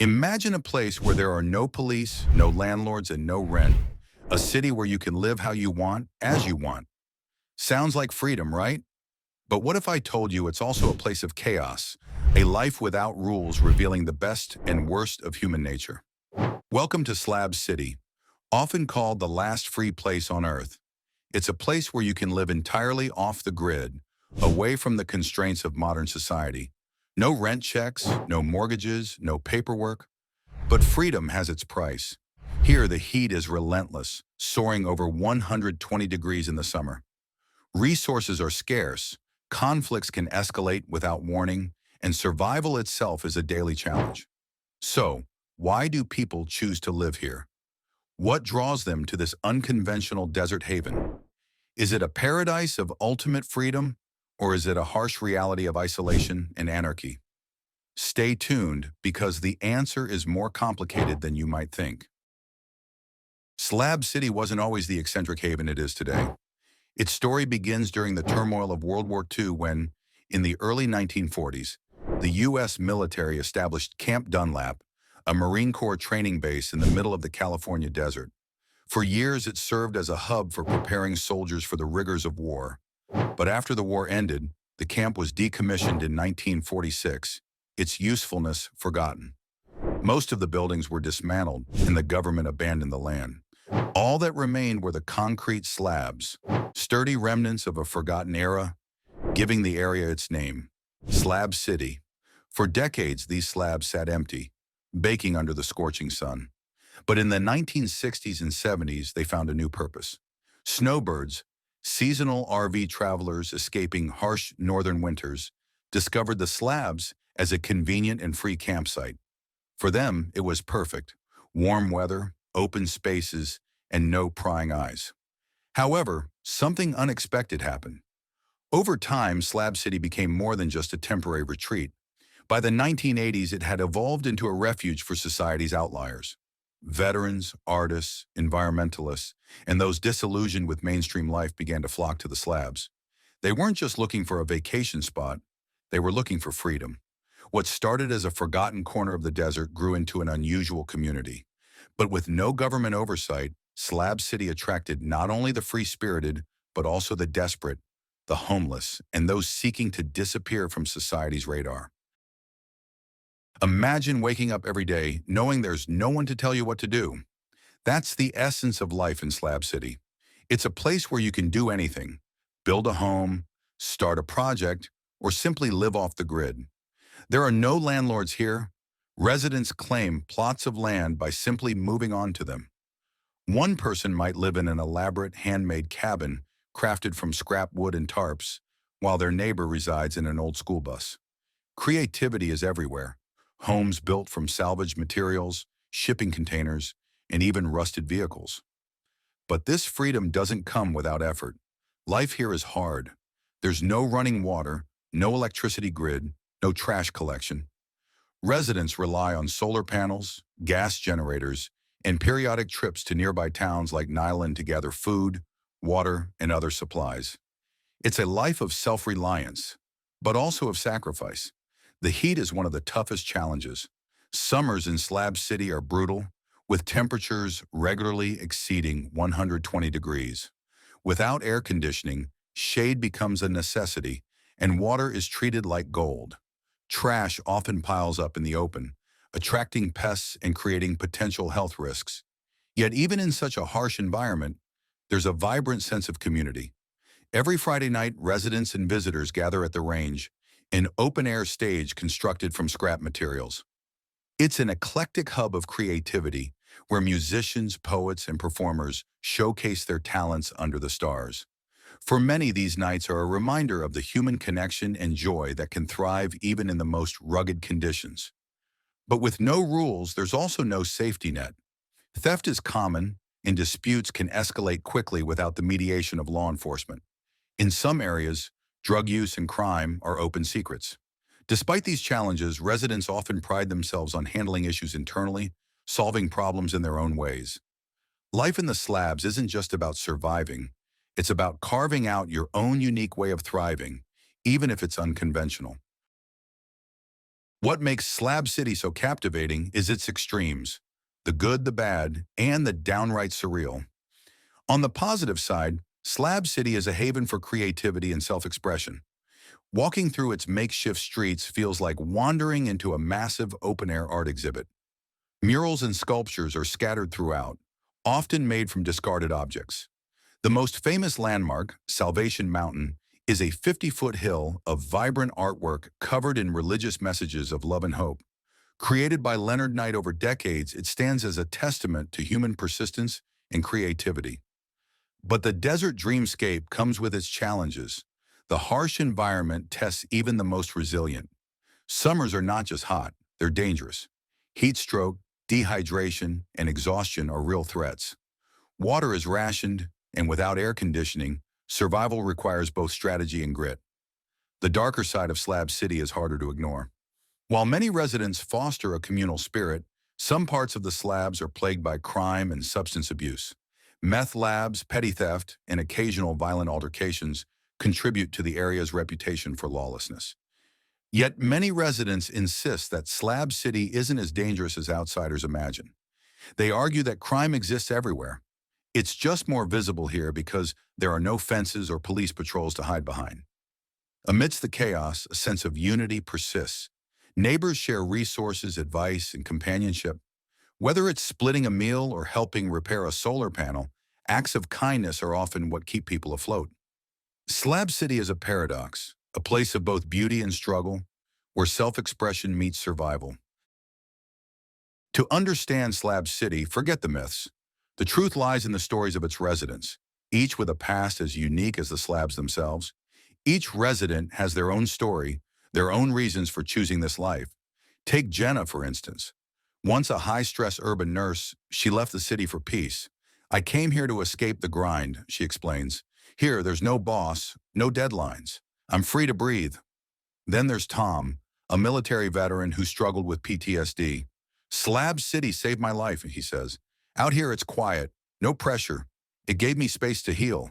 Imagine a place where there are no police, no landlords, and no rent. A city where you can live how you want, as you want. Sounds like freedom, right? But what if I told you it's also a place of chaos, a life without rules revealing the best and worst of human nature? Welcome to Slab City, often called the last free place on Earth. It's a place where you can live entirely off the grid, away from the constraints of modern society. No rent checks, no mortgages, no paperwork. But freedom has its price. Here, the heat is relentless, soaring over 120 degrees in the summer. Resources are scarce, conflicts can escalate without warning, and survival itself is a daily challenge. So, why do people choose to live here? What draws them to this unconventional desert haven? Is it a paradise of ultimate freedom, or is it a harsh reality of isolation and anarchy? Stay tuned, because the answer is more complicated than you might think. Slab City wasn't always the eccentric haven it is today. Its story begins during the turmoil of World War II when, in the early 1940s, the U.S. military established Camp Dunlap, a Marine Corps training base in the middle of the California desert. For years, it served as a hub for preparing soldiers for the rigors of war. But after the war ended, the camp was decommissioned in 1946, its usefulness forgotten. Most of the buildings were dismantled, and the government abandoned the land. All that remained were the concrete slabs, sturdy remnants of a forgotten era, giving the area its name, Slab City. For decades, these slabs sat empty, baking under the scorching sun. But in the 1960s and 70s, they found a new purpose. Snowbirds, seasonal RV travelers escaping harsh northern winters, discovered the slabs as a convenient and free campsite. For them, it was perfect. Warm weather, open spaces, and no prying eyes. However, something unexpected happened. Over time, Slab City became more than just a temporary retreat. By the 1980s, it had evolved into a refuge for society's outliers. Veterans, artists, environmentalists, and those disillusioned with mainstream life began to flock to the slabs. They weren't just looking for a vacation spot, they were looking for freedom. What started as a forgotten corner of the desert grew into an unusual community. But with no government oversight, Slab City attracted not only the free-spirited, but also the desperate, the homeless, and those seeking to disappear from society's radar. Imagine waking up every day knowing there's no one to tell you what to do. That's the essence of life in Slab City. It's a place where you can do anything, build a home, start a project, or simply live off the grid. There are no landlords here. Residents claim plots of land by simply moving on to them. One person might live in an elaborate handmade cabin crafted from scrap wood and tarps, while their neighbor resides in an old school bus. Creativity is everywhere. Homes built from salvaged materials, shipping containers, and even rusted vehicles. But this freedom doesn't come without effort. Life here is hard. There's no running water, no electricity grid, no trash collection. Residents rely on solar panels, gas generators, and periodic trips to nearby towns like Nyland to gather food, water, and other supplies. It's a life of self-reliance, but also of sacrifice. The heat is one of the toughest challenges. Summers in Slab City are brutal, with temperatures regularly exceeding 120 degrees. Without air conditioning, shade becomes a necessity, and water is treated like gold. Trash often piles up in the open, attracting pests and creating potential health risks. Yet even in such a harsh environment, there's a vibrant sense of community. Every Friday night, residents and visitors gather at the range, an open-air stage constructed from scrap materials. It's an eclectic hub of creativity where musicians, poets, and performers showcase their talents under the stars. For many, these nights are a reminder of the human connection and joy that can thrive even in the most rugged conditions. But with no rules, there's also no safety net. Theft is common, and disputes can escalate quickly without the mediation of law enforcement. In some areas, drug use and crime are open secrets. Despite these challenges, residents often pride themselves on handling issues internally, solving problems in their own ways. Life in the slabs isn't just about surviving. It's about carving out your own unique way of thriving, even if it's unconventional. What makes Slab City so captivating is its extremes, the good, the bad, and the downright surreal. On the positive side, Slab City is a haven for creativity and self-expression. Walking through its makeshift streets feels like wandering into a massive open-air art exhibit. Murals and sculptures are scattered throughout, often made from discarded objects. The most famous landmark, Salvation Mountain, is a 50-foot hill of vibrant artwork covered in religious messages of love and hope. Created by Leonard Knight over decades, it stands as a testament to human persistence and creativity. But the desert dreamscape comes with its challenges. The harsh environment tests even the most resilient. Summers are not just hot, they're dangerous. Heat stroke, dehydration, and exhaustion are real threats. Water is rationed, and without air conditioning, survival requires both strategy and grit. The darker side of Slab City is harder to ignore. While many residents foster a communal spirit, some parts of the slabs are plagued by crime and substance abuse. Meth labs, petty theft, and occasional violent altercations contribute to the area's reputation for lawlessness. Yet many residents insist that Slab City isn't as dangerous as outsiders imagine. They argue that crime exists everywhere. It's just more visible here because there are no fences or police patrols to hide behind. Amidst the chaos, a sense of unity persists. Neighbors share resources, advice, and companionship. Whether it's splitting a meal or helping repair a solar panel, acts of kindness are often what keep people afloat. Slab City is a paradox, a place of both beauty and struggle, where self-expression meets survival. To understand Slab City, forget the myths. The truth lies in the stories of its residents, each with a past as unique as the slabs themselves. Each resident has their own story, their own reasons for choosing this life. Take Jenna, for instance. Once a high-stress urban nurse, she left the city for peace. "I came here to escape the grind," she explains. "Here, there's no boss, no deadlines. I'm free to breathe." Then there's Tom, a military veteran who struggled with PTSD. "Slab City saved my life," he says. "Out here it's quiet, no pressure. It gave me space to heal."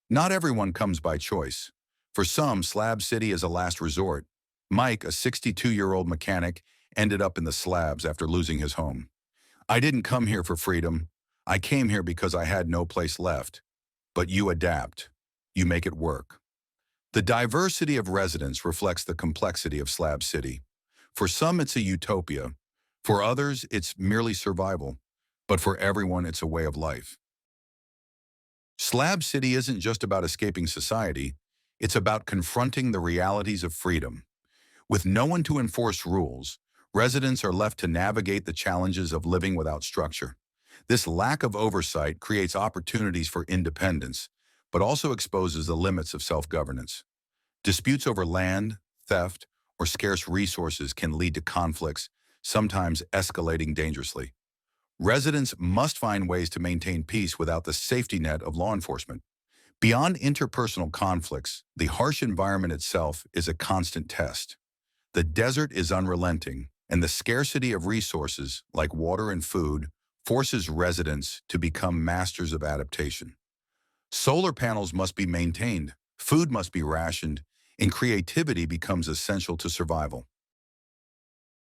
Not everyone comes by choice. For some, Slab City is a last resort. Mike, a 62-year-old mechanic, ended up in the slabs after losing his home. "I didn't come here for freedom. I came here because I had no place left." But you adapt. You make it work. The diversity of residents reflects the complexity of Slab City. For some, it's a utopia. For others, it's merely survival. But for everyone, it's a way of life. Slab City isn't just about escaping society. It's about confronting the realities of freedom. With no one to enforce rules, residents are left to navigate the challenges of living without structure. This lack of oversight creates opportunities for independence, but also exposes the limits of self-governance. Disputes over land, theft, or scarce resources can lead to conflicts, sometimes escalating dangerously. Residents must find ways to maintain peace without the safety net of law enforcement. Beyond interpersonal conflicts, the harsh environment itself is a constant test. The desert is unrelenting, and the scarcity of resources, like water and food, forces residents to become masters of adaptation. Solar panels must be maintained, food must be rationed, and creativity becomes essential to survival.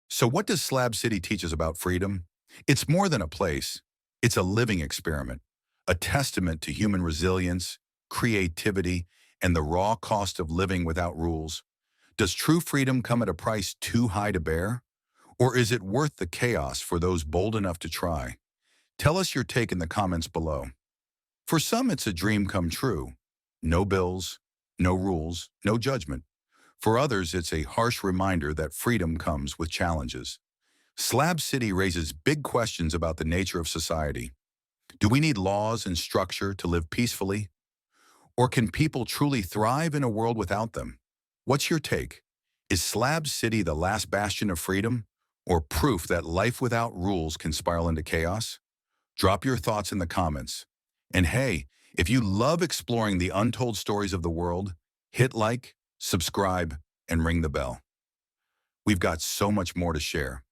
So what does Slab City teach us about freedom? It's more than a place. It's a living experiment, a testament to human resilience, creativity, and the raw cost of living without rules. Does true freedom come at a price too high to bear? Or is it worth the chaos for those bold enough to try? Tell us your take in the comments below. For some, it's a dream come true. No bills, no rules, no judgment. For others, it's a harsh reminder that freedom comes with challenges. Slab City raises big questions about the nature of society. Do we need laws and structure to live peacefully? Or can people truly thrive in a world without them? What's your take? Is Slab City the last bastion of freedom, or proof that life without rules can spiral into chaos? Drop your thoughts in the comments. And hey, if you love exploring the untold stories of the world, hit like, subscribe, and ring the bell. We've got so much more to share.